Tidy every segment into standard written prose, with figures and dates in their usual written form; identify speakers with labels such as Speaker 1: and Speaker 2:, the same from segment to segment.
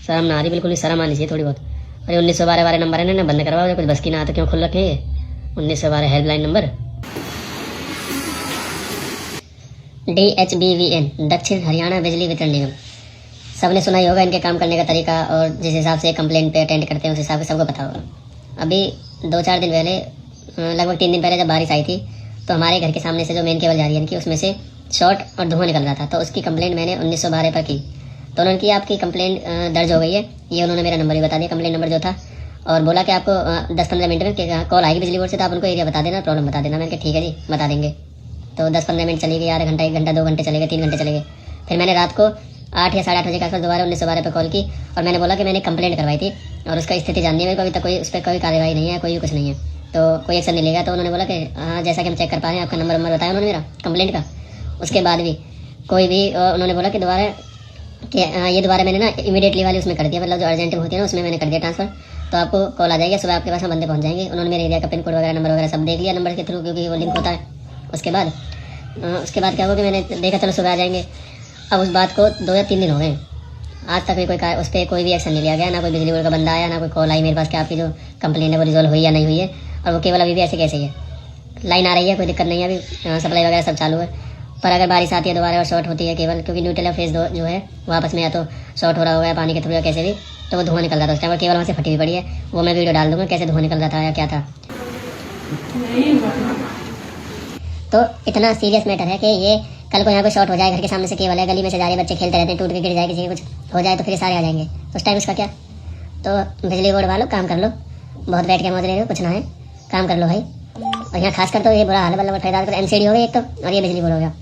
Speaker 1: शर्म ना आ रही, बिल्कुल भी शर्म आनी चाहिए थोड़ी बहुत। अरे 1912 वाले नंबर है ना, बंद करवाओ, कुछ बस की ना तो क्यों खुल रखे हैं 1912 हेल्पलाइन नंबर। DHBVN, दक्षिण हरियाणा बिजली वितरण निगम। सबने सुना ही होगा इनके काम करने का तरीका, और जिस हिसाब से कंप्लेंट पे अटेंड करते हैं उस हिसाब से सबको पता होगा। अभी 2-4 दिन पहले, लगभग 3 दिन पहले जब बारिश आई थी, तो हमारे घर के सामने से जो मेन केबल जा रही है इनकी, उसमें से शॉर्ट और धुआं निकल रहा था। तो उसकी कंप्लेंट मैंने 1912 पर की, तो उन्होंने की आपकी कंप्लेंट दर्ज हो गई है। ये उन्होंने मेरा नंबर भी बता दिया, कंप्लेंट नंबर जो था, और बोला कि आपको 10-15 मिनट में कॉल आएगी बिजली बोर्ड से, तो आप उनको एरिया बता देना, प्रॉब्लम बता देना। मैंने कहा ठीक है जी, बता देंगे। तो 10-15 मिनट चली गई, आधा घंटा, 1 घंटा, 2 घंटे चले गए, 3 घंटे चले गए। फिर मैंने रात को 8 या 8:30 बजे के आसपास दोबारा 1912 पर कॉल की, और मैंने बोला कि मैंने कंप्लेंट करवाई थी और उसका स्थिति जाननी है मेरे को, अभी तक कोई उस पर कोई कार्रवाई नहीं है, कोई कुछ नहीं है, तो कोई एक्शन नहीं लेगा। तो उन्होंने बोला कि हाँ, जैसा कि हम चेक कर पा रहे हैं, आपका नंबर बताया उन्होंने मेरा कंप्लेंट का। उसके बाद भी कोई भी, उन्होंने बोला कि दोबारा कि ये दोबारा मैंने ना इमीडिएटली वाली उसमें कर दिया, मतलब जो अर्जेंट होती है ना उसमें मैंने कर दिया ट्रांसफर, तो आपको कॉल आ जाएगी सुबह, आपके पास हम बंदे पहुंच जाएंगे। उन्होंने मेरे एरिया का पिन कोड वगैरह, नंबर वगैरह सब देख लिया नंबर के थ्रू, क्योंकि वो लिंक होता है। उसके बाद क्या हुआ कि मैंने देखा चलो सुबह आ जाएंगे। अब उस बात को 2 या 3 दिन हो गए, आज तक भी उस पर कोई भी एक्शन नहीं लिया गया, ना कोई बिजली बोर्ड का बंदा आया, ना कोई कॉल आई मेरे पास कि आपकी जो कंप्लेन है वो रिजॉल्व हुई या नहीं हुई है। और वो केवल अभी भी ऐसे कैसे ही है, लाइन आ रही है, कोई दिक्कत नहीं है, अभी सप्लाई वगैरह सब चालू है। पर अगर बारिश आती है दोबारा और शॉर्ट होती है केबल, क्योंकि न्यूट्रल फेज जो है वापस में या तो शॉर्ट हो रहा होगा या पानी के थ्रू या कैसे भी, तो वो धुआं निकल रहा था उस टाइम, और केवल वहाँ से फटी हुई पड़ी है। वो मैं वीडियो डाल दूंगा कैसे धुआं निकल रहा था या क्या था। तो इतना सीरियस मैटर है कि ये कल को यहाँ पे शॉर्ट हो जाए, घर के सामने से केबल है, गली में से जा रहे बच्चे खेलते रहते हैं, टूट के गिर जाए, किसी को कुछ हो जाए तो फिर सारे आ जाएंगे, तो उस टाइम इसका क्या। तो बिजली बोर्ड वालों काम कर लो, बहुत बैठ के मौज रहे हो, कुछ ना है, काम कर लो भाई। और यहाँ खासकर तो ये बुरा हाल है, मतलब ठेकेदार को MCD हो गई एक तो, और ये बिजली बोर्ड हो गया।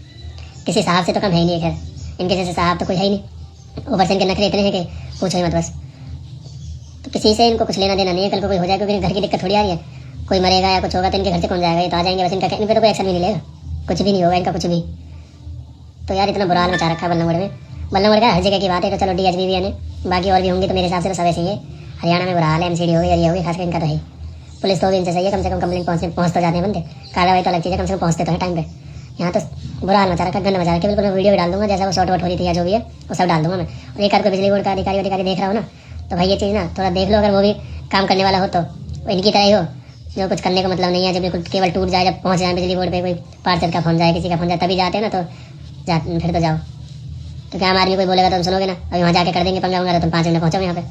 Speaker 1: किसी साहब से तो कम है ही नहीं, खैर इनके जैसे साहब तो कोई है ही नहीं। ऊपर से इनके नखरे इतने हैं कि पूछो ही मत बस। तो किसी से इनको कुछ लेना देना नहीं है, कल को कोई हो जाए, क्योंकि घर की दिक्कत थोड़ी आ रही है, कोई मरेगा या कुछ होगा तो इनके घर से कौन जाएगा, ये तो आ जाएंगे बस। इन पे तो कोई एक्शन भी नहीं लेगा, कुछ भी नहीं होगा इनका कुछ भी। तो यार इतना बुरा हाल मचा रखा है बल्लभगढ़ में। बल्लभगढ़ का हर जगह की बात है, तो चलो DHBVN है, बाकी और भी होंगे तो मेरे हिसाब से तो सब ऐसे ही है। हरियाणा में बुरा हाल है, MCD हो गई, एरिया हो गई, खासकर इनका तो है। पुलिस तो भी इनसे सही है, कम से कम कंप्लेंट पहुँच तो जाते हैं बंदे, कार्रवाई तो अलग चीज़ है, कम से कम पहुँचते तो है टाइम पे। यहाँ तो बुरा हाल मचा रखा, गंद मचा रखा। बिल्कुल मैं वीडियो भी डाल दूंगा, जैसा वो शॉर्ट वॉट हो रही थी या जो भी है वो सब डाल दूंगा मैं। और एक आध को बिजली बोर्ड का अधिकारी देख रहा हो ना, तो भाई ये चीज़ ना थोड़ा देख लो, अगर वो भी काम करने वाला हो तो इनकी तरह ही हो, जो कुछ करने का मतलब नहीं है, जब बिल्कुल केवल टूट जाए, जब पहुँच जाए बिजली बोर्ड पे, कोई पार्सल का फोन जाए, किसी का फोन जाए, तभी जाते हैं ना, तो फिर तो जाओ। तो क्या आम आदमी कोई बोलेगा तो हम सुनोगे ना, अभी वहाँ जाके कर देंगे पंगा वंगा, तो तुम 5 मिनट पहुँचो यहाँ पे।